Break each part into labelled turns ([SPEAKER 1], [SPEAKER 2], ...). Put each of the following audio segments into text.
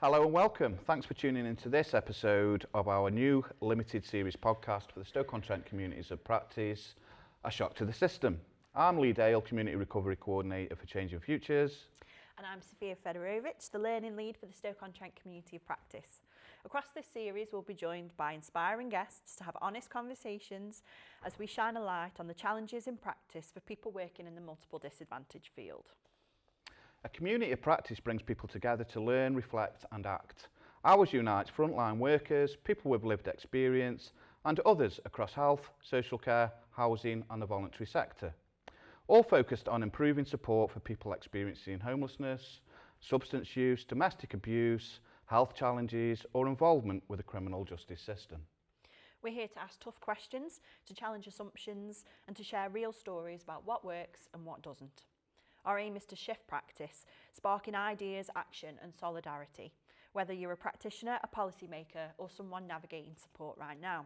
[SPEAKER 1] Hello and welcome. Thanks for tuning into this episode of our new limited series podcast for the Stoke-on-Trent Communities of Practice, A Shock to the System. I'm Lee Dale, Community Recovery Coordinator for Changing Futures.
[SPEAKER 2] And I'm Sophia Fedorovich, the Learning Lead for the Stoke-on-Trent Community of Practice. Across this series, we'll be joined by inspiring guests to have honest conversations as we shine a light on the challenges in practice for people working in the multiple disadvantage field.
[SPEAKER 1] A community of practice brings people together to learn, reflect and act. Ours unites frontline workers, people with lived experience and others across health, social care, housing and the voluntary sector. All focused on improving support for people experiencing homelessness, substance use, domestic abuse, health challenges or involvement with the criminal justice system.
[SPEAKER 2] We're here to ask tough questions, to challenge assumptions and to share real stories about what works and what doesn't. Our aim is to shift practice, sparking ideas, action and solidarity, whether you're a practitioner, a policymaker or someone navigating support right now.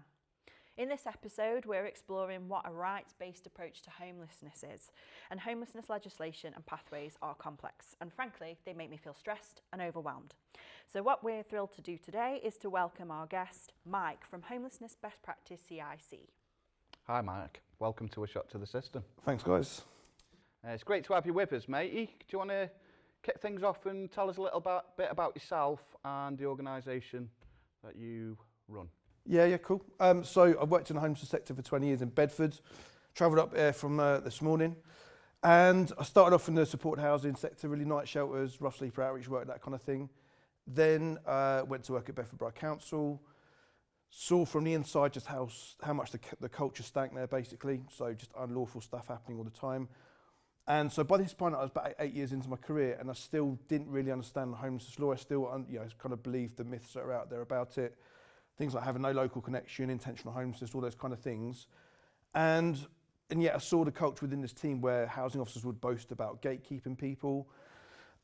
[SPEAKER 2] In this episode, we're exploring what a rights-based approach to homelessness is, and homelessness legislation and pathways are complex, and frankly, they make me feel stressed and overwhelmed. So what we're thrilled to do today is to welcome our guest, Mike from Homelessness Best Practice CIC.
[SPEAKER 1] Hi Mike, welcome to A Shock to the System.
[SPEAKER 3] Thanks guys.
[SPEAKER 1] It's great to have you with us, matey. Do you want to kick things off and tell us a little bit about yourself and the organisation that you run?
[SPEAKER 3] Yeah, cool. So I've worked in the homelessness sector for 20 years in Bedford, travelled up there from this morning, and I started off in the supported housing sector, really night shelters, rough sleeper outreach work, that kind of thing. Then went to work at Bedford Borough Council, saw from the inside just how much the culture stank there basically, so just unlawful stuff happening all the time. And so by this point, I was about 8 years into my career, and I still didn't really understand the homelessness law. I still, kind of believed the myths that are out there about it, things like having no local connection, intentional homelessness, all those kind of things. And yet, I saw the culture within this team where housing officers would boast about gatekeeping people,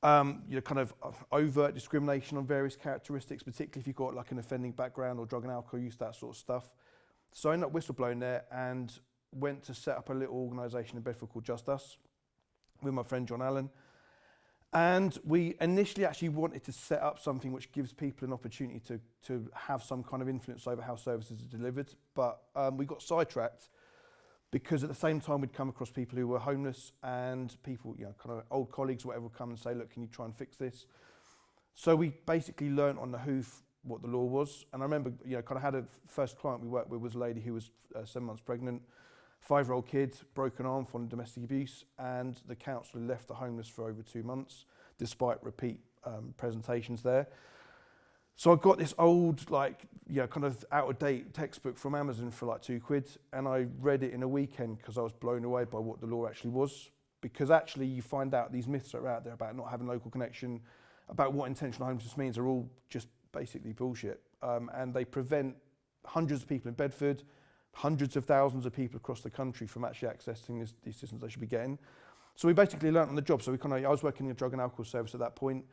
[SPEAKER 3] kind of overt discrimination on various characteristics, particularly if you've got like an offending background or drug and alcohol use, that sort of stuff. So I ended up whistleblowing there and went to set up a little organisation in Bedford called Just Us, with my friend John Allen, and we initially actually wanted to set up something which gives people an opportunity to have some kind of influence over how services are delivered, but we got sidetracked because at the same time we'd come across people who were homeless and people, kind of old colleagues or whatever would come and say, look, can you try and fix this? So we basically learnt on the hoof what the law was, and I remember, kind of had a first client we worked with was a lady who was 7 months pregnant, 5-year-old kid, broken arm from domestic abuse, and the council left the homeless for over 2 months, despite repeat presentations there. So I got this old, kind of out-of-date textbook from Amazon for like £2, and I read it in a weekend because I was blown away by what the law actually was. Because actually you find out these myths that are out there about not having local connection, about what intentional homelessness means, are all just basically bullshit. And they prevent hundreds of people in Bedford, hundreds of thousands of people across the country from actually accessing these systems they should be getting. So we basically learnt on the job. So I was working in a drug and alcohol service at that point.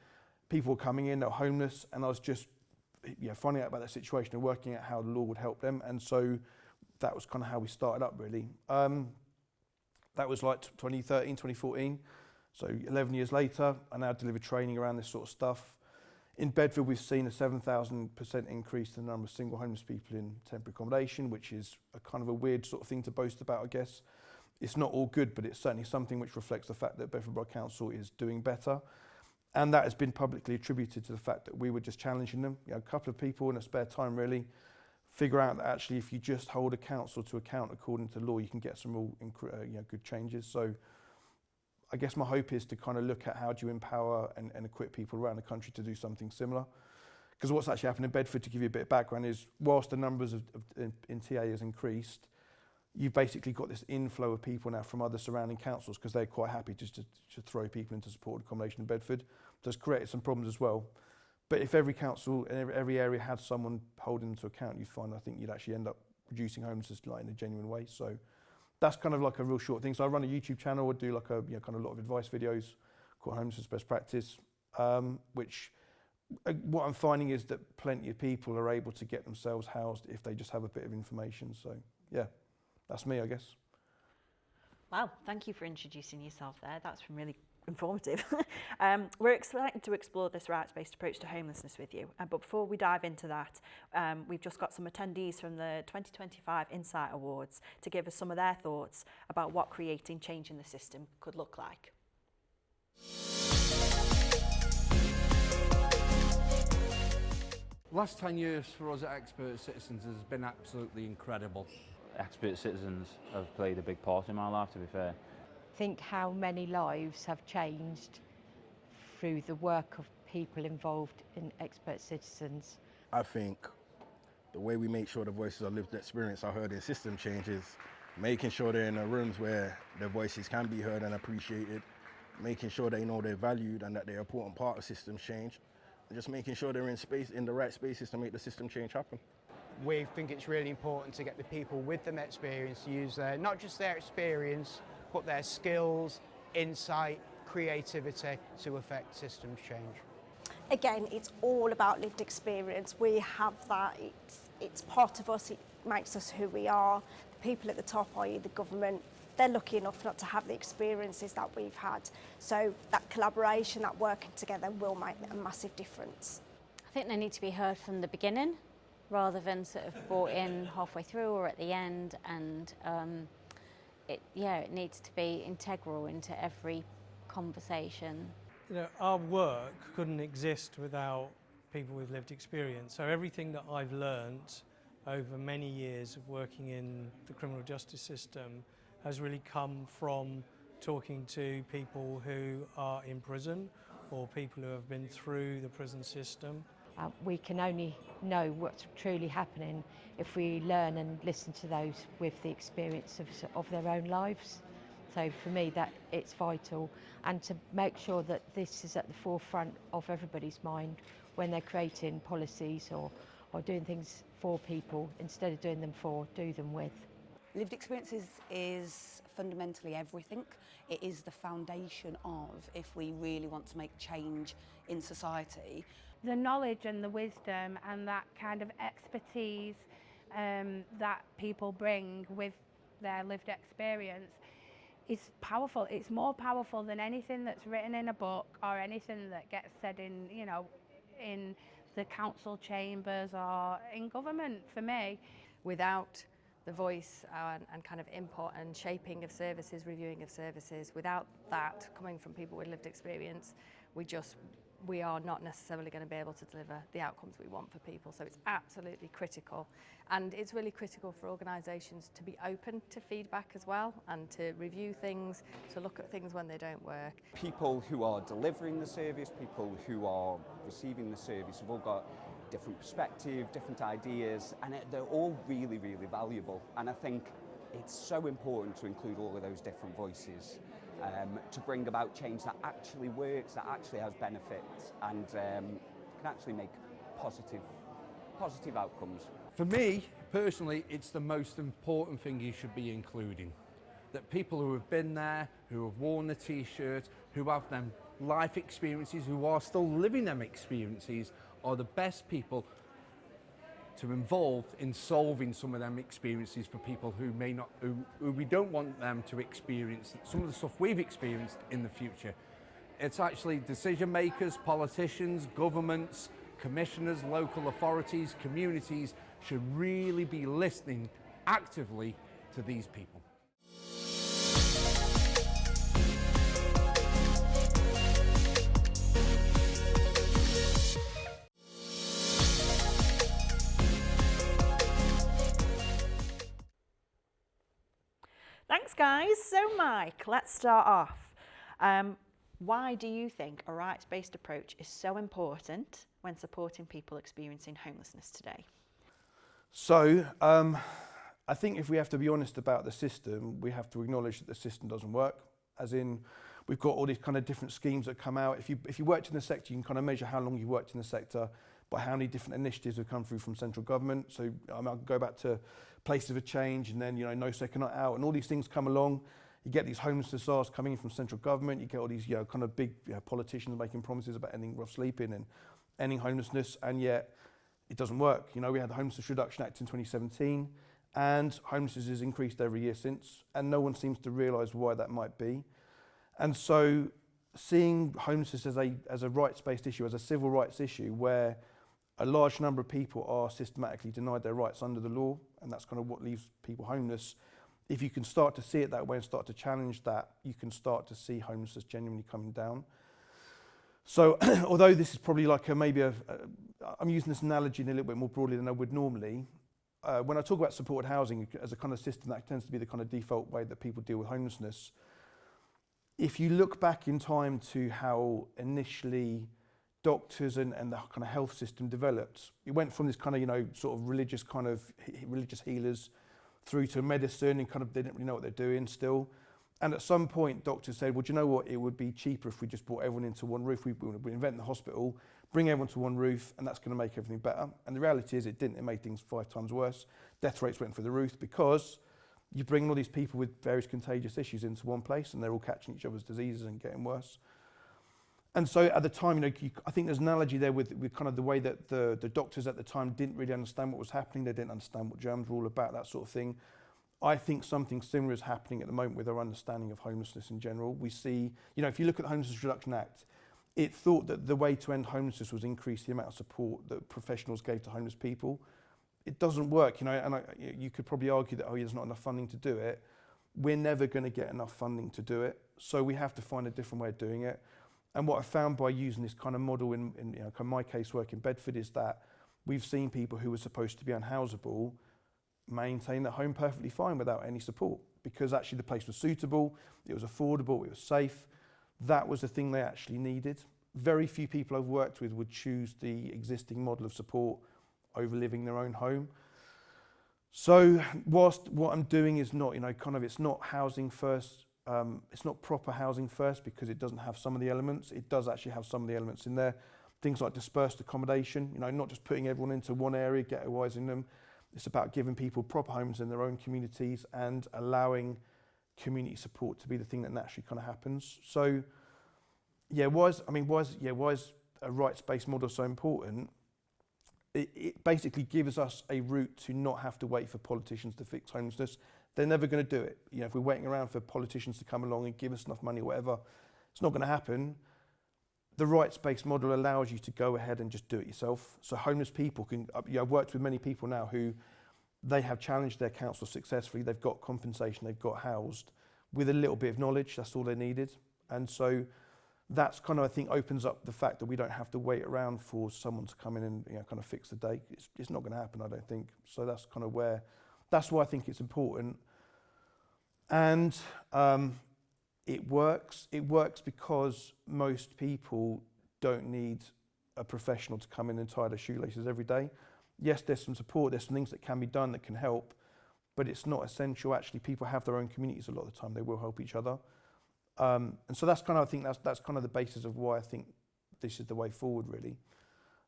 [SPEAKER 3] People were coming in, they were homeless, and I was just finding out about their situation and working out how the law would help them. And so that was kind of how we started up really. That was like 2013, 2014. So 11 years later, I now deliver training around this sort of stuff. In Bedford, we've seen a 7,000% increase in the number of single homeless people in temporary accommodation, which is a kind of a weird sort of thing to boast about, I guess. It's not all good, but it's certainly something which reflects the fact that Bedford Borough Council is doing better. And that has been publicly attributed to the fact that we were just challenging them. A couple of people in a spare time really figure out that actually if you just hold a council to account according to law, you can get some real good changes. So I guess my hope is to kind of look at how do you empower and equip people around the country to do something similar. Because what's actually happened in Bedford, to give you a bit of background, is whilst the numbers in TA has increased, you've basically got this inflow of people now from other surrounding councils because they're quite happy just to throw people into supported accommodation in Bedford. So it's created some problems as well. But if every council and every area had someone holding them to account, you'd find, I think you'd actually end up reducing homelessness in a genuine way. So that's kind of like a real short thing. So I run a YouTube channel, I do like a kind of a lot of advice videos called Homelessness Best Practice, which what I'm finding is that plenty of people are able to get themselves housed if they just have a bit of information. So yeah, that's me, I guess.
[SPEAKER 2] Wow, thank you for introducing yourself there. That's been really informative. We're excited to explore this rights-based approach to homelessness with you. But before we dive into that, we've just got some attendees from the 2025 Insight Awards to give us some of their thoughts about what creating change in the system could look like.
[SPEAKER 4] Last 10 years for us at Expert Citizens has been absolutely incredible.
[SPEAKER 5] Expert Citizens have played a big part in my life, to be fair.
[SPEAKER 6] Think how many lives have changed through the work of people involved in Expert Citizens.
[SPEAKER 7] I think the way we make sure the voices of lived experience are heard in system changes, making sure they're in the rooms where their voices can be heard and appreciated, making sure they know they're valued and that they're an important part of systems change, and just making sure they're in the right spaces to make the system change happen.
[SPEAKER 8] We think it's really important to get the people with them experience to use not just their experience, but their skills, insight, creativity to affect systems change.
[SPEAKER 9] Again, it's all about lived experience. We have that, it's part of us, it makes us who we are. The people at the top, i.e. the government, they're lucky enough not to have the experiences that we've had. So that collaboration, that working together will make a massive difference.
[SPEAKER 10] I think they need to be heard from the beginning rather than sort of brought in halfway through or at the end, and it needs to be integral into every conversation.
[SPEAKER 11] You know, our work couldn't exist without people with lived experience. So everything that I've learnt over many years of working in the criminal justice system has really come from talking to people who are in prison or people who have been through the prison system.
[SPEAKER 6] We can only know what's truly happening if we learn and listen to those with the experience of their own lives. So for me, that it's vital, and to make sure that this is at the forefront of everybody's mind when they're creating policies or doing things for people, instead of doing them for, do them with.
[SPEAKER 12] Lived experiences is fundamentally everything. It is the foundation of if we really want to make change in society.
[SPEAKER 13] The knowledge and the wisdom and that kind of expertise that people bring with their lived experience is powerful. It's more powerful than anything that's written in a book or anything that gets said in the council chambers or in government, for me.
[SPEAKER 14] Without the voice and kind of input and shaping of services, reviewing of services, without that coming from people with lived experience, we are not necessarily going to be able to deliver the outcomes we want for people. So it's absolutely critical. And it's really critical for organisations to be open to feedback as well, and to review things, to look at things when they don't work.
[SPEAKER 15] People who are delivering the service, people who are receiving the service have all got different perspective, different ideas, and they're all really, really valuable. And I think it's so important to include all of those different voices to bring about change that actually works, that actually has benefits, and can actually make positive outcomes.
[SPEAKER 4] For me, personally, it's the most important thing you should be including. That people who have been there, who have worn the t-shirt, who have them life experiences, who are still living them experiences, are the best people to involve in solving some of them experiences for people who may not, who we don't want them to experience some of the stuff we've experienced in the future. It's actually decision makers, politicians, governments, commissioners, local authorities, communities should really be listening actively to these people.
[SPEAKER 2] Thanks, guys. So, Mike, let's start off. Why do you think a rights-based approach is so important when supporting people experiencing homelessness today?
[SPEAKER 3] So, I think if we have to be honest about the system, we have to acknowledge that the system doesn't work. As in, we've got all these kind of different schemes that come out. If you worked in the sector, you can kind of measure how long you worked in the sector by how many different initiatives have come through from central government. So I can go back to Places of Change, and then No Second Night Out, and all these things come along. You get these homelessness SARS coming in from central government. You get all these kind of big politicians making promises about ending rough sleeping and ending homelessness, and yet it doesn't work. We had the Homelessness Reduction Act in 2017, and homelessness has increased every year since, and no one seems to realise why that might be. And so seeing homelessness as a rights-based issue, as a civil rights issue, where a large number of people are systematically denied their rights under the law, and that's kind of what leaves people homeless. If you can start to see it that way and start to challenge that, you can start to see homelessness genuinely coming down. So although this is probably like I'm using this analogy in a little bit more broadly than I would normally, when I talk about supported housing as a kind of system, that tends to be the kind of default way that people deal with homelessness. If you look back in time to how initially doctors and the kind of health system developed, it went from this kind of, sort of religious healers through to medicine, and kind of they didn't really know what they're doing still. And at some point, doctors said, well, do you know what? It would be cheaper if we just brought everyone into one roof. We invent the hospital, bring everyone to one roof, and that's going to make everything better. And the reality is it didn't. It made things 5 times worse. Death rates went through the roof because you bring all these people with various contagious issues into one place, and they're all catching each other's diseases and getting worse. And so at the time, I think there's an analogy there with kind of the way that the doctors at the time didn't really understand what was happening. They didn't understand what germs were all about, that sort of thing. I think something similar is happening at the moment with our understanding of homelessness in general. We see, if you look at the Homelessness Reduction Act, it thought that the way to end homelessness was increase the amount of support that professionals gave to homeless people. It doesn't work, and you could probably argue that, there's not enough funding to do it. We're never going to get enough funding to do it, so we have to find a different way of doing it. And what I found by using this kind of model in kind of my casework in Bedford is that we've seen people who were supposed to be unhousable maintain their home perfectly fine without any support, because actually the place was suitable, it was affordable, it was safe. That was the thing they actually needed. Very few people I've worked with would choose the existing model of support over living their own home. So whilst what I'm doing is not, it's not housing first, it's not proper housing first because it doesn't have some of the elements. It does actually have some of the elements in there. Things like dispersed accommodation, not just putting everyone into one area, ghettoising them. It's about giving people proper homes in their own communities and allowing community support to be the thing that naturally kind of happens. So, why is a rights-based model so important? It basically gives us a route to not have to wait for politicians to fix homelessness. They're never going to do it. If we're waiting around for politicians to come along and give us enough money or whatever, it's not going to happen. The rights-based model allows you to go ahead and just do it yourself. So homeless people can, I've worked with many people now who they have challenged their council successfully. They've got compensation, they've got housed with a little bit of knowledge. That's all they needed. And so that's kind of, I think, opens up the fact that we don't have to wait around for someone to come in and kind of fix the day. It's not going to happen, I don't think. So that's kind of that's why I think it's important. And it works. It works because most people don't need a professional to come in and tie their shoelaces every day. Yes, there's some support, there's some things that can be done that can help, but it's not essential. Actually, people have their own communities a lot of the time. They will help each other. And so that's kind of, I think that's kind of the basis of why I think this is the way forward, really.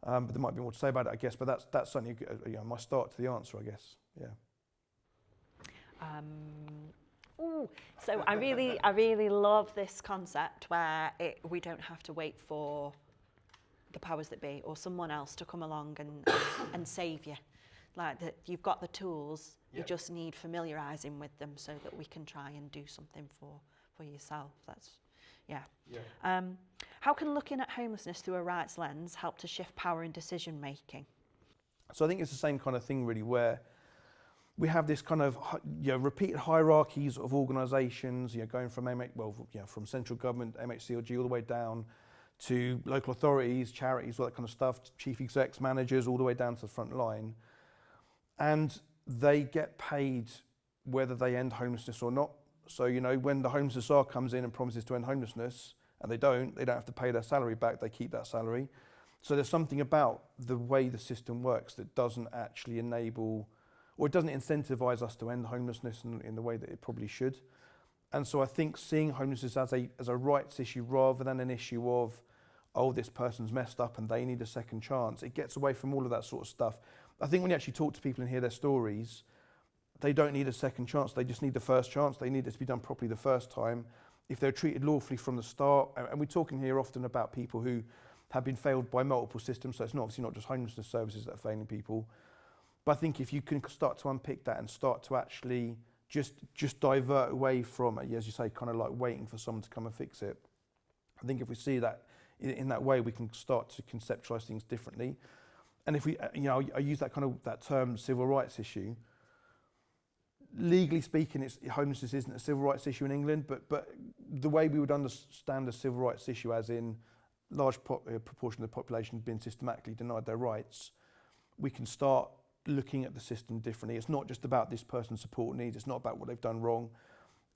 [SPEAKER 3] But there might be more to say about it, I guess, but that's certainly my start to the answer, I guess. Yeah.
[SPEAKER 2] So I really love this concept where we don't have to wait for the powers that be or someone else to come along and save you. Like that, you've got the tools, you just need familiarising with them so that we can try and do something for yourself. That's, how can looking at homelessness through a rights lens help to shift power in decision making?
[SPEAKER 3] So I think it's the same kind of thing, really, where we have this kind of repeated hierarchies of organisations, going from from central government, MHCLG, all the way down to local authorities, charities, all that kind of stuff, chief execs, managers, all the way down to the front line. And they get paid whether they end homelessness or not. So, when the Home SSR comes in and promises to end homelessness, and they don't have to pay their salary back, they keep that salary. So there's something about the way the system works that doesn't actually enable, or it doesn't incentivise us to end homelessness in the way that it probably should. And so I think seeing homelessness as a rights issue rather than an issue of, this person's messed up and they need a second chance, it gets away from all of that sort of stuff. I think when you actually talk to people and hear their stories, they don't need a second chance, they just need the first chance. They need it to be done properly the first time. If they're treated lawfully from the start, and we're talking here often about people who have been failed by multiple systems, so it's obviously not just homelessness services that are failing people. But I think if you can start to unpick that and start to actually just divert away from, as you say, kind of like waiting for someone to come and fix it, I think if we see that in that way, we can start to conceptualise things differently. And if we, I use that term civil rights issue. Legally speaking, homelessness isn't a civil rights issue in England, but the way we would understand a civil rights issue, as in large proportion of the population being systematically denied their rights, we can start looking at the system differently. It's not just about this person's support needs, it's not about what they've done wrong,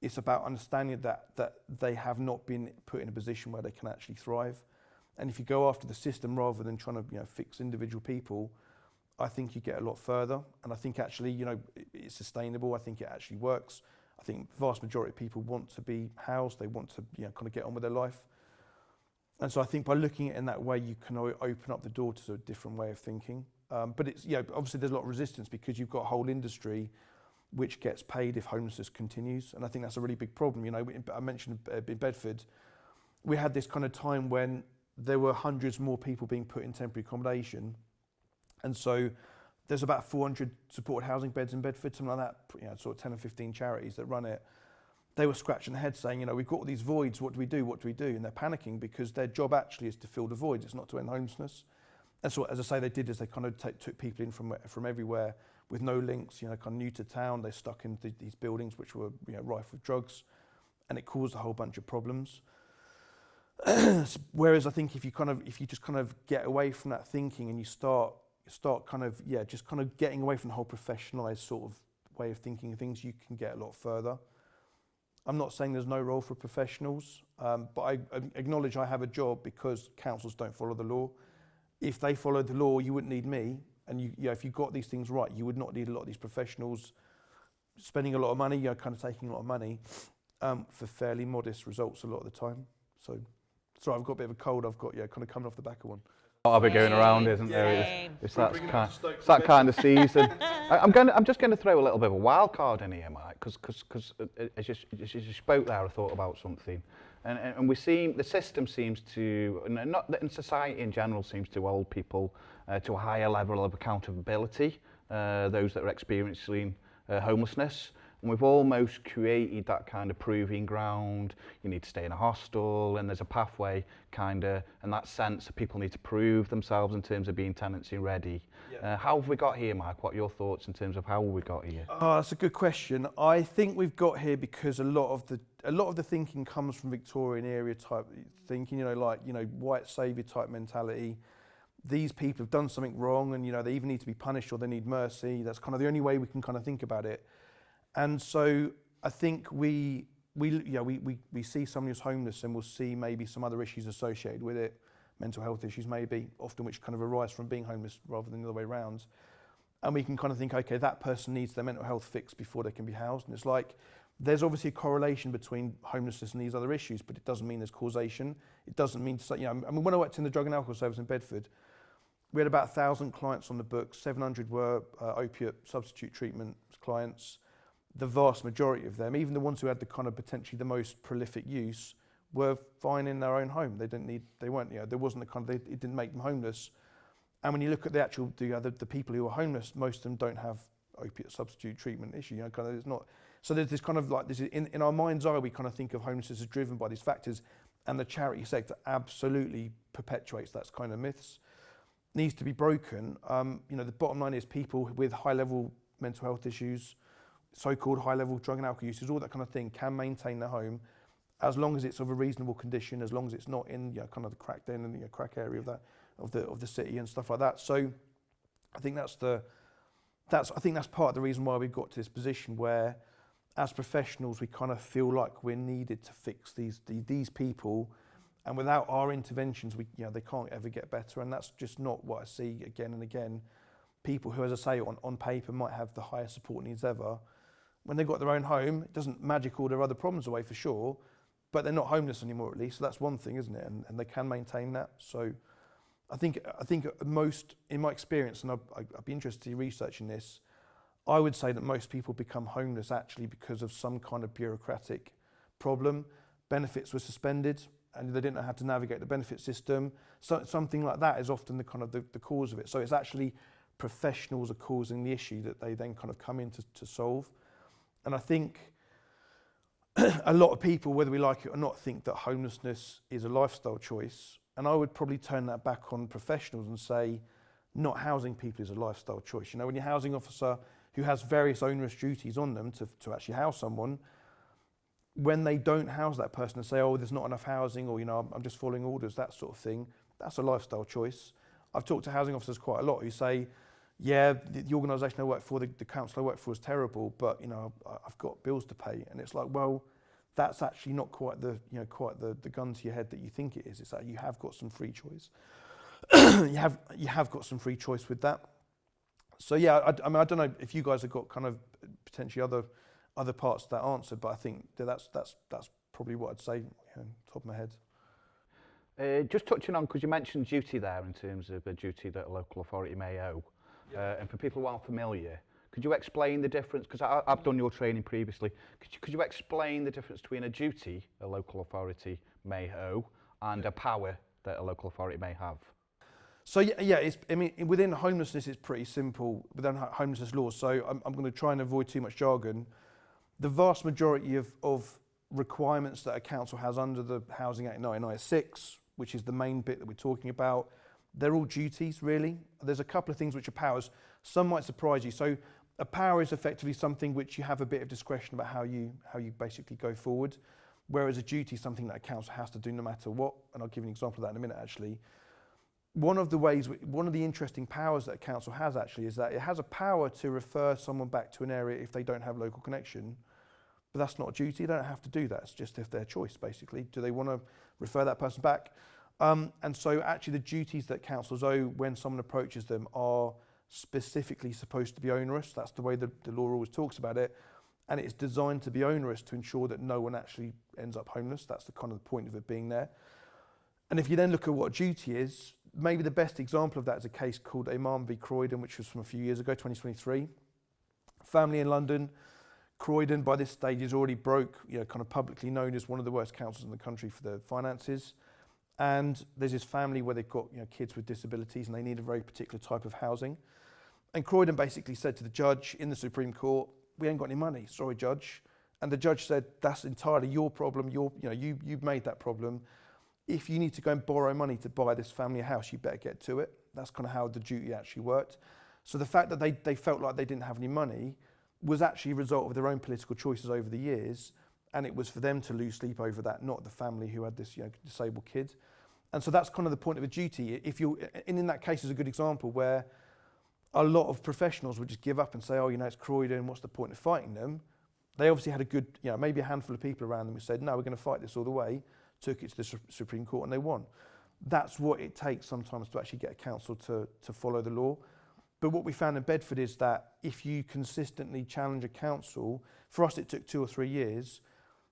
[SPEAKER 3] it's about understanding that they have not been put in a position where they can actually thrive. And if you go after the system rather than trying to fix individual people, I think you get a lot further. And I think actually, it's sustainable. I think it actually works. I think the vast majority of people want to be housed. They want to, kind of get on with their life. And so I think by looking at it in that way, you can open up the door to a different way of thinking. But it's, obviously there's a lot of resistance because you've got a whole industry which gets paid if homelessness continues. And I think that's a really big problem. I mentioned in Bedford, we had this kind of time when there were hundreds more people being put in temporary accommodation. And so there's about 400 supported housing beds in Bedford, something like that, sort of 10 or 15 charities that run it. They were scratching their heads saying, we've got all these voids, what do we do, what do we do? And they're panicking because their job actually is to fill the voids, it's not to end homelessness. And so, as I say, they did is they kind of took people in from everywhere with no links, kind of new to town. They're stuck in these buildings which were rife with drugs, and it caused a whole bunch of problems. Whereas I think if you just kind of get away from that thinking and you start kind of getting away from the whole professionalised sort of way of thinking of things, you can get a lot further. I'm not saying there's no role for professionals, but I acknowledge I have a job because councils don't follow the law. If they followed the law, you wouldn't need me, and if you got these things right, you would not need a lot of these professionals spending a lot of money, kind of taking a lot of money for fairly modest results a lot of the time. So, sorry, I've got a bit of a cold. I've got kind of coming off the back of one.
[SPEAKER 1] I'll be going around, isn't there? It's that kind of season. I'm just going to throw a little bit of a wild card in here, Mike, because as you spoke there, I thought about something, and the system seems to, and society in general seems to hold people to a higher level of accountability, those that are experiencing homelessness. And we've almost created that kind of proving ground. You need to stay in a hostel, and there's a pathway and that sense that people need to prove themselves in terms of being tenancy ready. Yeah. How have we got here, Mike? What are your thoughts in terms of how we got here?
[SPEAKER 3] That's a good question. I think we've got here because a lot of the thinking comes from Victorian area type thinking, white saviour type mentality. These people have done something wrong, and they either need to be punished or they need mercy. That's kind of the only way we can kind of think about it. And so I think we see someone who's homeless and we'll see maybe some other issues associated with it, mental health issues maybe, often which kind of arise from being homeless rather than the other way around. And we can kind of think, okay, that person needs their mental health fixed before they can be housed. And it's like, there's obviously a correlation between homelessness and these other issues, but it doesn't mean there's causation. It doesn't mean to say, when I worked in the drug and alcohol service in Bedford, we had about 1,000 clients on the books, 700 were opiate substitute treatment clients. The vast majority of them, even the ones who had the kind of potentially the most prolific use, were fine in their own home. There wasn't the kind of, it didn't make them homeless. And when you look at the people who are homeless, most of them don't have opiate substitute treatment issue. It's not. So there's this kind of like this in our mind's eye, we kind of think of homelessness as driven by these factors, and the charity sector absolutely perpetuates that kind of myths. Needs to be broken. The bottom line is people with high-level mental health issues, so-called high-level drug and alcohol uses, all that kind of thing, can maintain their home as long as it's of a reasonable condition, as long as it's not in kind of the crack den and the crack area of the city and stuff like that. So I think that's part of the reason why we've got to this position where, as professionals, we kind of feel like we're needed to fix these people, and without our interventions, they can't ever get better. And that's just not what I see again and again. People who, as I say, on paper might have the highest support needs ever. When they've got their own home, it doesn't magic all their other problems away for sure, but they're not homeless anymore at least. So that's one thing, isn't it? And they can maintain that. So I think most, in my experience, and I'd be interested in researching this, I would say that most people become homeless actually because of some kind of bureaucratic problem. Benefits were suspended and they didn't know how to navigate the benefit system. So something like that is often the kind of the cause of it. So it's actually professionals are causing the issue that they then kind of come in to solve. And I think a lot of people, whether we like it or not, think that homelessness is a lifestyle choice. And I would probably turn that back on professionals and say, not housing people is a lifestyle choice. You know, when your housing officer, who has various onerous duties on them to actually house someone, when they don't house that person and say, oh, there's not enough housing, or, you know, I'm just following orders, that sort of thing, that's a lifestyle choice. I've talked to housing officers quite a lot who say, yeah, the organisation I work for, the council I work for is terrible, but, you know, I've got bills to pay. And it's like, well, that's actually not quite the, you know, quite the gun to your head that you think it is. It's that you have got some free choice. you have got some free choice with that. So yeah, I mean, I don't know if you guys have got kind of potentially other parts of that answer, but I think that's probably what I'd say, you know, top of my head.
[SPEAKER 1] Just touching on, because you mentioned duty there in terms of a duty that a local authority may owe, and for people who aren't familiar, could you explain the difference? Because I've done your training previously. Could you explain the difference between a duty a local authority may owe and a power that a local authority may have?
[SPEAKER 3] So yeah, I mean, within homelessness, it's pretty simple within homelessness laws. So I'm going to try and avoid too much jargon. The vast majority of requirements that a council has under the Housing Act 1996, which is the main bit that we're talking about, they're all duties, really. There's a couple of things which are powers. Some might surprise you. So a power is effectively something which you have a bit of discretion about how you basically go forward, whereas a duty is something that a council has to do no matter what. And I'll give you an example of that in a minute, actually. One of the interesting powers that a council has actually is that it has a power to refer someone back to an area if they don't have local connection, but that's not a duty. They don't have to do that. It's just if their choice, basically. Do they want to refer that person back? And so actually the duties that councils owe when someone approaches them are specifically supposed to be onerous. That's the way the law always talks about it. And it's designed to be onerous to ensure that no one actually ends up homeless. That's the kind of the point of it being there. And if you then look at what a duty is, maybe the best example of that is a case called Imam v Croydon, which was from a few years ago, 2023. Family in London. Croydon, by this stage, is already broke, you know, kind of publicly known as one of the worst councils in the country for their finances. And there's this family where they've got, you know, kids with disabilities and they need a very particular type of housing. And Croydon basically said to the judge in the Supreme Court, we ain't got any money, sorry, judge. And the judge said, that's entirely your problem. You've made that problem. If you need to go and borrow money to buy this family a house, you better get to it. That's kind of how the duty actually worked. So the fact that they felt like they didn't have any money was actually a result of their own political choices over the years, and it was for them to lose sleep over that, not the family who had this, you know, disabled kid. And so that's kind of the point of a duty. In that case is a good example where a lot of professionals would just give up and say, oh, you know, it's Croydon, what's the point of fighting them? They obviously had a good, you know, maybe a handful of people around them who said, no, we're going to fight this all the way, took it to the Supreme Court and they won. That's what it takes sometimes to actually get a council to follow the law. But what we found in Bedford is that if you consistently challenge a council, for us it took 2 or 3 years,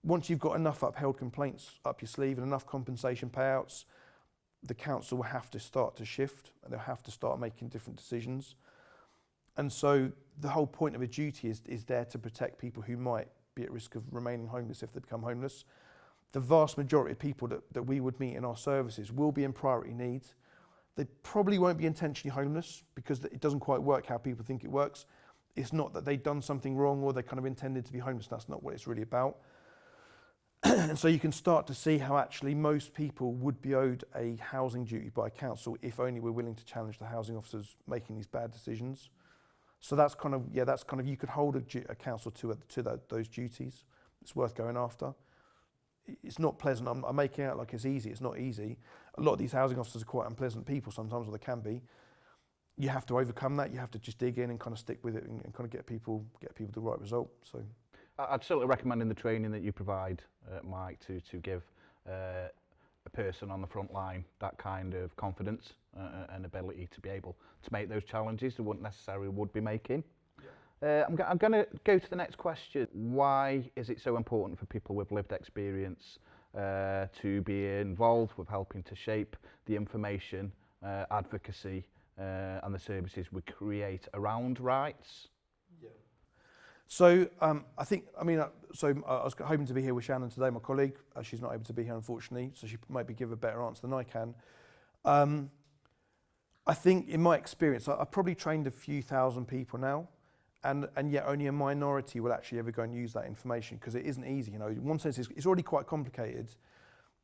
[SPEAKER 3] once you've got enough upheld complaints up your sleeve and enough compensation payouts, the council will have to start to shift and they'll have to start making different decisions. And so the whole point of a duty is there to protect people who might be at risk of remaining homeless if they become homeless. The vast majority of people that we would meet in our services will be in priority needs. They probably won't be intentionally homeless because it doesn't quite work how people think it works. It's not that they've done something wrong or they kind of intended to be homeless. That's not what it's really about. And so you can start to see how actually most people would be owed a housing duty by a council if only we're willing to challenge the housing officers making these bad decisions. So that's kind of, you could hold a council to those duties. It's worth going after. It's not pleasant. I'm making it out like it's easy. It's not easy. A lot of these housing officers are quite unpleasant people sometimes, or they can be. You have to overcome that. You have to just dig in and kind of stick with it and kind of get people the right result. So
[SPEAKER 1] I'd certainly recommend in the training that you provide, Mike, to give a person on the front line that kind of confidence and ability to be able to make those challenges they wouldn't necessarily would be making. I'm going to go to the next question. Why is it so important for people with lived experience to be involved with helping to shape the information, advocacy and the services we create around rights?
[SPEAKER 3] Yeah. So I was hoping to be here with Shannon today, my colleague. She's not able to be here, unfortunately, so she maybe give a better answer than I can. I think in my experience, I've probably trained a few thousand people now, and yet only a minority will actually ever go and use that information, because it isn't easy. You know, in one sense, it's already quite complicated,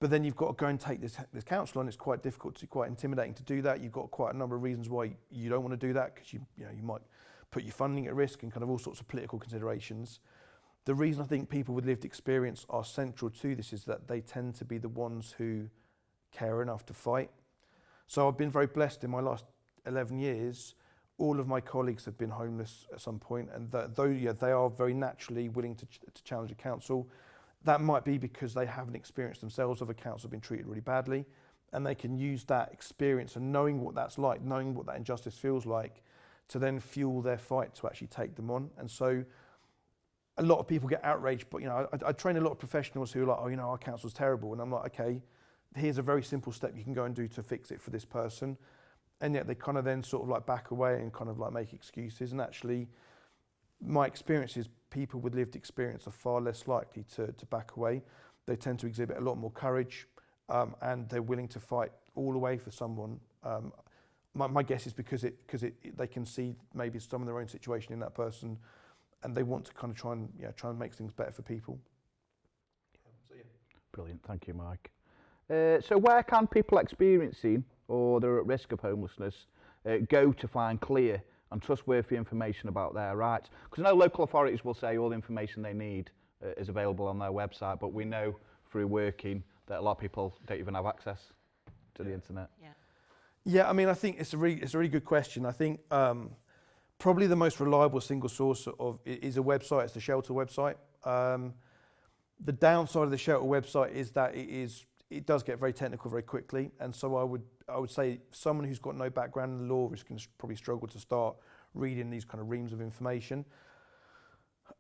[SPEAKER 3] but then you've got to go and take this counsel on. It's quite difficult, quite intimidating to do that. You've got quite a number of reasons why you don't want to do that, because you might put your funding at risk and kind of all sorts of political considerations. The reason I think people with lived experience are central to this is that they tend to be the ones who care enough to fight. So I've been very blessed in my last 11 years. All of my colleagues have been homeless at some point, and they are very naturally willing to challenge a council. That might be because they haven't experienced themselves of a council being treated really badly, and they can use that experience and knowing what that's like, knowing what that injustice feels like, to then fuel their fight to actually take them on. And so a lot of people get outraged, but I train a lot of professionals who are like, oh, our council's terrible, and I'm like, okay, here's a very simple step you can go and do to fix it for this person. And yet they kind of then sort of like back away and kind of like make excuses. And actually, my experience is people with lived experience are far less likely to back away. They tend to exhibit a lot more courage, and they're willing to fight all the way for someone. My guess is because they can see maybe some of their own situation in that person, and they want to kind of try and make things better for people.
[SPEAKER 1] Brilliant, thank you, Mike. So where can people experiencing or they're at risk of homelessness go to find clear and trustworthy information about their rights? Because I know local authorities will say all the information they need is available on their website, but we know through working that a lot of people don't even have access to the internet.
[SPEAKER 3] Yeah, I mean, I think it's a really good question. I think probably the most reliable single source is a website. It's the shelter website. The downside of the shelter website is that it does get very technical very quickly, and so I would say someone who's got no background in the law is going to probably struggle to start reading these kind of reams of information.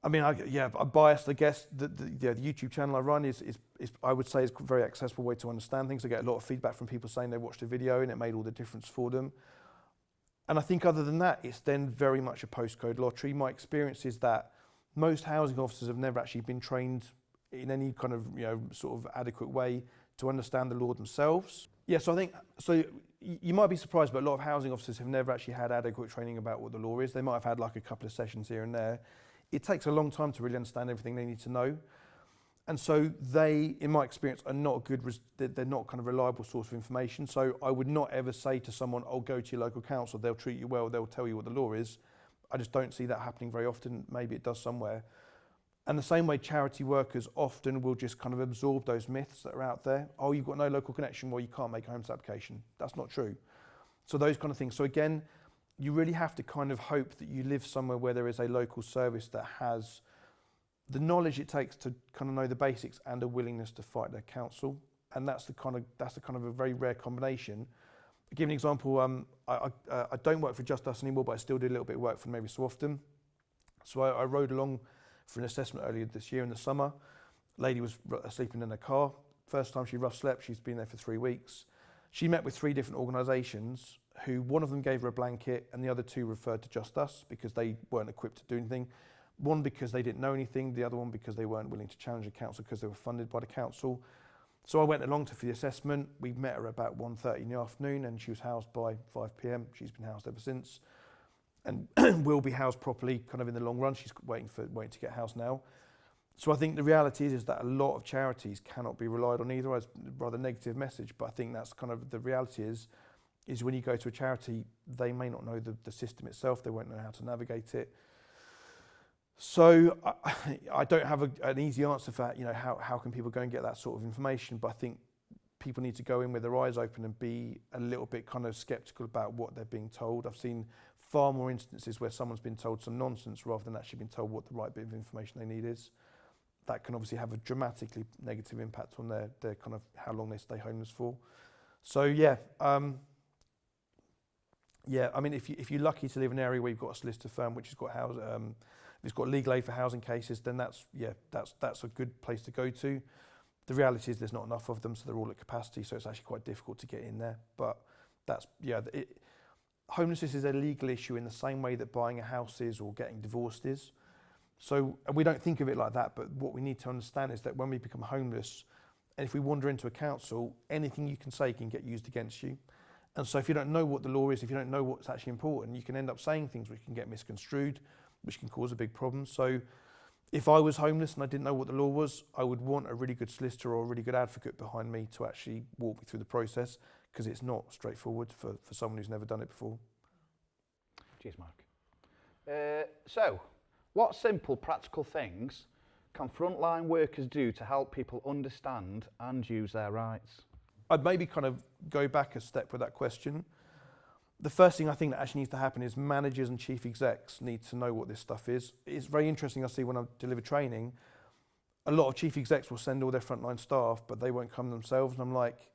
[SPEAKER 3] I mean, I'm biased, I guess. The YouTube channel I run is I would say is a very accessible way to understand things. I get a lot of feedback from people saying they watched a video and it made all the difference for them. And I think other than that, it's then very much a postcode lottery. My experience is that most housing officers have never actually been trained in any kind of sort of adequate way to understand the law themselves. Yeah, so I think, you might be surprised, but a lot of housing officers have never actually had adequate training about what the law is. They might have had like a couple of sessions here and there. It takes a long time to really understand everything they need to know. And so they, in my experience, are not they're not kind of reliable source of information. So I would not ever say to someone, oh, go to your local council, they'll treat you well, they'll tell you what the law is. I just don't see that happening very often. Maybe it does somewhere. And the same way charity workers often will just kind of absorb those myths that are out there. Oh, you've got no local connection, well, you can't make a homeless application. That's not true. So those kind of things. So again, you really have to kind of hope that you live somewhere where there is a local service that has the knowledge it takes to kind of know the basics and a willingness to fight their council. And that's the kind of a very rare combination. I'll give an example. I don't work for Just Us anymore, but I still do a little bit of work for them every so often. So I rode along for an assessment earlier this year in the summer. Lady was sleeping in her car. First time she rough slept, she's been there for 3 weeks. She met with 3 different organisations who, one of them gave her a blanket and the other 2 referred to Just Us because they weren't equipped to do anything. One because they didn't know anything, the other one because they weren't willing to challenge the council because they were funded by the council. So I went along for the assessment. We met her about 1:30 in the afternoon and she was housed by 5 p.m. She's been housed ever since, and will be housed properly kind of in the long run. She's waiting to get housed now. So I think the reality is that a lot of charities cannot be relied on either. As a rather negative message, but I think that's kind of the reality is when you go to a charity, they may not know the system itself, they won't know how to navigate it. So I don't have an easy answer for that, how can people go and get that sort of information, but I think people need to go in with their eyes open and be a little bit kind of sceptical about what they're being told. I've seen far more instances where someone's been told some nonsense rather than actually been told what the right bit of information they need is. That can obviously have a dramatically negative impact on their kind of how long they stay homeless for. So I mean, if you're lucky to live in an area where you've got a solicitor firm which has got it's got legal aid for housing cases, then that's a good place to go to. The reality is there's not enough of them, so they're all at capacity, so it's actually quite difficult to get in there. But homelessness is a legal issue in the same way that buying a house is or getting divorced is. So we don't think of it like that, but what we need to understand is that when we become homeless, and if we wander into a council, anything you can say can get used against you. And so if you don't know what the law is, if you don't know what's actually important, you can end up saying things which can get misconstrued. which can cause a big problem. So if I was homeless and I didn't know what the law was, I would want a really good solicitor or a really good advocate behind me to actually walk me through the process, because it's not straightforward for someone who's never done it before.
[SPEAKER 1] Cheers, Mark. So, what simple practical things can frontline workers do to help people understand and use their rights?
[SPEAKER 3] I'd maybe kind of go back a step with that question. The first thing I think that actually needs to happen is managers and chief execs need to know what this stuff is. It's very interesting, I see when I deliver training, a lot of chief execs will send all their frontline staff, but they won't come themselves. And I'm like,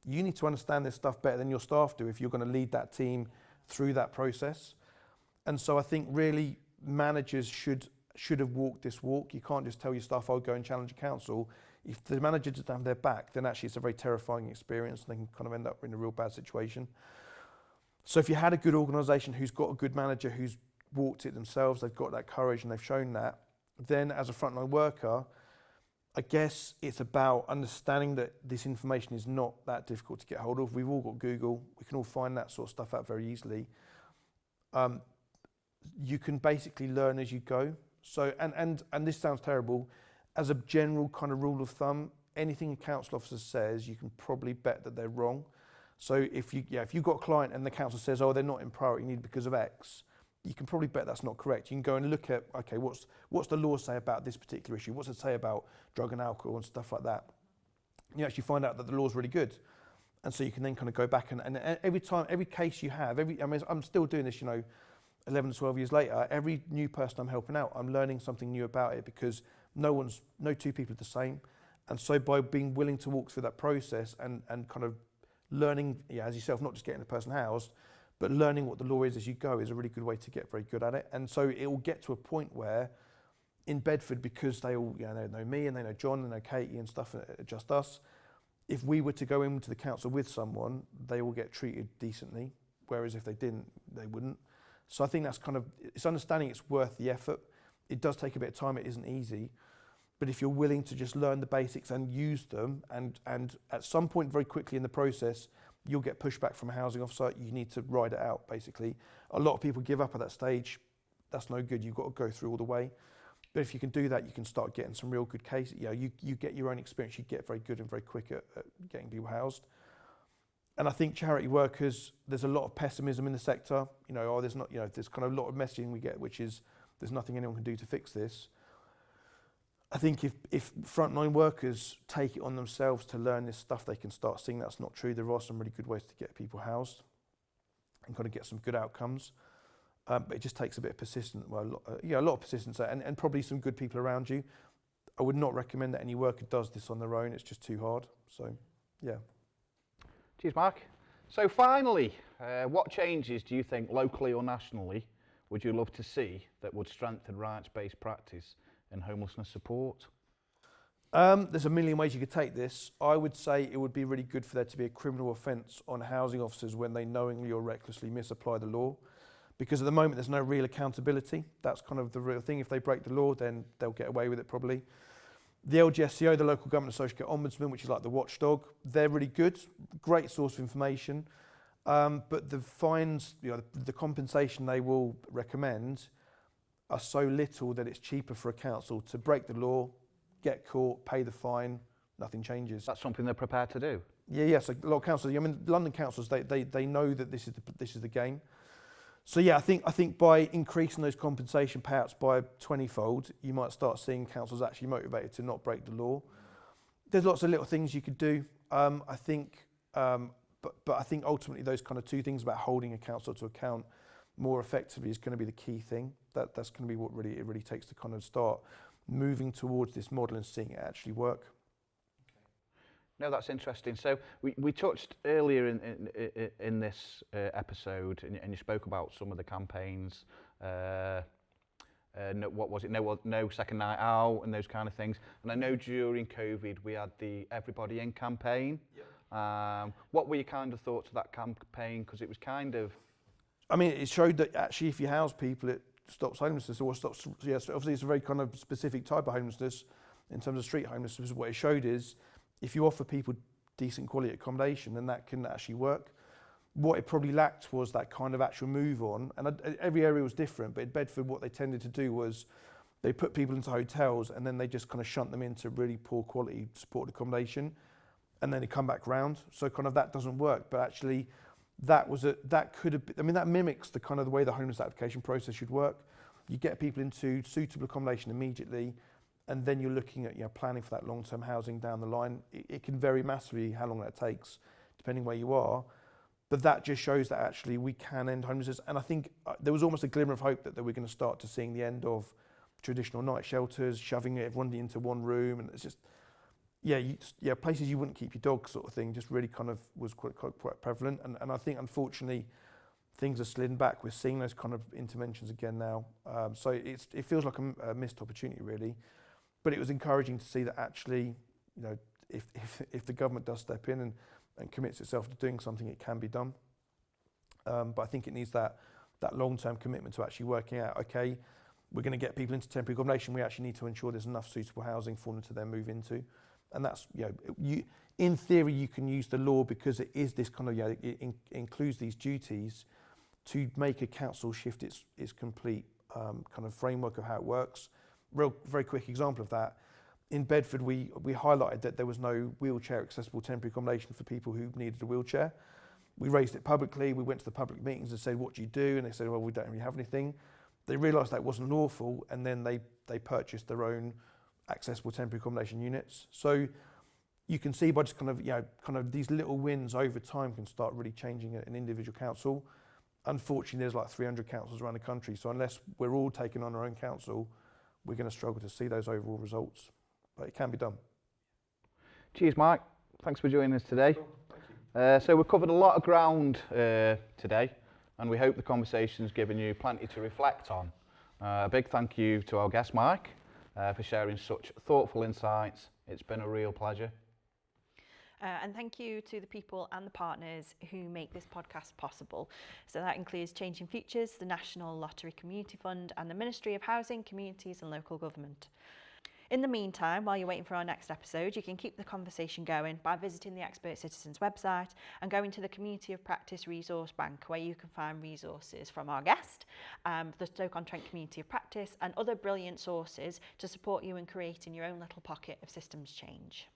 [SPEAKER 3] you need to understand this stuff better than your staff do if you're going to lead that team through that process. And so I think really managers should have walked this walk. You can't just tell your staff, I'll go and challenge a council. If the manager doesn't have their back, then actually it's a very terrifying experience and they can kind of end up in a real bad situation. So if you had a good organisation who's got a good manager who's walked it themselves, they've got that courage and they've shown that, then as a frontline worker, I guess it's about understanding that this information is not that difficult to get hold of. We've all got Google. We can all find that sort of stuff out very easily. You can basically learn as you go. So, and this sounds terrible, as a general kind of rule of thumb, anything a council officer says, you can probably bet that they're wrong. So if you've got a client and the council says, oh, they're not in priority need because of X, you can probably bet that's not correct. You can go and look at, okay, what's the law say about this particular issue? What's it say about drug and alcohol and stuff like that? You actually find out that the law's really good. And so you can then kind of go back and every case you have, I'm still doing this, 11 to 12 years later, every new person I'm helping out, I'm learning something new about it, because no two people are the same. And so by being willing to walk through that process and kind of learning, as yourself, not just getting the person housed, but learning what the law is as you go is a really good way to get very good at it. And so it will get to a point where in Bedford, because they all they know me and they know John and they know Katie and stuff, just us, if we were to go into the council with someone, they will get treated decently, whereas if they didn't, they wouldn't. So I think that's kind of, it's understanding it's worth the effort. It does take a bit of time, it isn't easy. But if you're willing to just learn the basics and use them, and at some point very quickly in the process, you'll get pushback from a housing officer, you need to ride it out, basically. A lot of people give up at that stage. That's no good, you've got to go through all the way. But if you can do that, you can start getting some real good cases. You get your own experience, you get very good and very quick at getting people housed. And I think charity workers, there's a lot of pessimism in the sector. There's not, there's kind of a lot of messaging we get, which is there's nothing anyone can do to fix this. I think if frontline workers take it on themselves to learn this stuff, they can start seeing that's not true. There are some really good ways to get people housed and kind of get some good outcomes. But it just takes a bit of persistence, a lot of persistence and probably some good people around you. I would not recommend that any worker does this on their own. It's just too hard. So, yeah.
[SPEAKER 1] Cheers, Mark. So finally, what changes do you think locally or nationally would you love to see that would strengthen rights-based practice in homelessness support?
[SPEAKER 3] There's a million ways you could take this. I would say it would be really good for there to be a criminal offence on housing officers when they knowingly or recklessly misapply the law. Because at the moment there's no real accountability. That's kind of the real thing. If they break the law, then they'll get away with it probably. The LGSCO, the Local Government Associate Ombudsman, which is like the watchdog, they're really good, great source of information. But the fines, the compensation they will recommend are so little that it's cheaper for a council to break the law, get caught, pay the fine, nothing changes.
[SPEAKER 1] That's something they're prepared to do?
[SPEAKER 3] Yeah, so a lot of councils, London councils, they know that this is the game. So yeah, I think by increasing those compensation payouts by 20-fold, you might start seeing councils actually motivated to not break the law. There's lots of little things you could do. I think ultimately those kind of two things about holding a council to account more effectively is going to be the key thing. That's going to be what it really takes to kind of start moving towards this model and seeing it actually work.
[SPEAKER 1] No, that's interesting. So we touched earlier in this episode, and you spoke about some of the campaigns. What was it? No second night out and those kind of things. And I know during COVID we had the Everybody In campaign. Yep. What were your kind of thoughts of that campaign? Because it was kind of...
[SPEAKER 3] it showed that actually if you house people, it stops homelessness, or stops... Yes, obviously it's a very kind of specific type of homelessness in terms of street homelessness. What it showed is if you offer people decent quality accommodation, then that can actually work. What it probably lacked was that kind of actual move on, and every area was different, but in Bedford what they tended to do was they put people into hotels and then they just kind of shunt them into really poor quality supported accommodation, and then they come back round. So kind of that doesn't work, but actually that could have been, I mean, that mimics the kind of the way the homeless application process should work. You get people into suitable accommodation immediately, and then you're looking at, you know, planning for that long-term housing down the line. It can vary massively how long that takes, depending where you are. But that just shows that actually we can end homelessness. And I think there was almost a glimmer of hope that we're going to start to seeing the end of traditional night shelters, shoving everyone into one room. And it's just, places you wouldn't keep your dog sort of thing just really kind of was quite prevalent. And I think, unfortunately, things are sliding back. We're seeing those kind of interventions again now. So it feels like a missed opportunity, really. But it was encouraging to see that actually, you know, if the government does step in and commits itself to doing something, it can be done. But I think it needs that long-term commitment to actually working out, okay, we're going to get people into temporary accommodation, we actually need to ensure there's enough suitable housing for them to then move into. And that's, you know, in theory, you can use the law because it is this kind of, it includes these duties to make a council shift its complete kind of framework of how it works. Very quick example of that. In Bedford, we highlighted that there was no wheelchair accessible temporary accommodation for people who needed a wheelchair. We raised it publicly, we went to the public meetings and said, what do you do? And they said, well, we don't really have anything. They realised that wasn't lawful, and then they purchased their own accessible temporary accommodation units. So you can see by just kind of these little wins over time can start really changing an individual council. Unfortunately, there's like 300 councils around the country, so unless we're all taking on our own council, we're going to struggle to see those overall results. But it can be done.
[SPEAKER 1] Cheers, Mike. Thanks for joining us today. So we've covered a lot of ground today, and we hope the conversation's given you plenty to reflect on. A big thank you to our guest, Mike, for sharing such thoughtful insights. It's been a real pleasure.
[SPEAKER 2] And thank you to the people and the partners who make this podcast possible. So that includes Changing Futures, the National Lottery Community Fund, and the Ministry of Housing, Communities and Local Government. In the meantime, while you're waiting for our next episode, you can keep the conversation going by visiting the Expert Citizens website and going to the Community of Practice Resource Bank, where you can find resources from our guest, the Stoke-on-Trent Community of Practice, and other brilliant sources to support you in creating your own little pocket of systems change.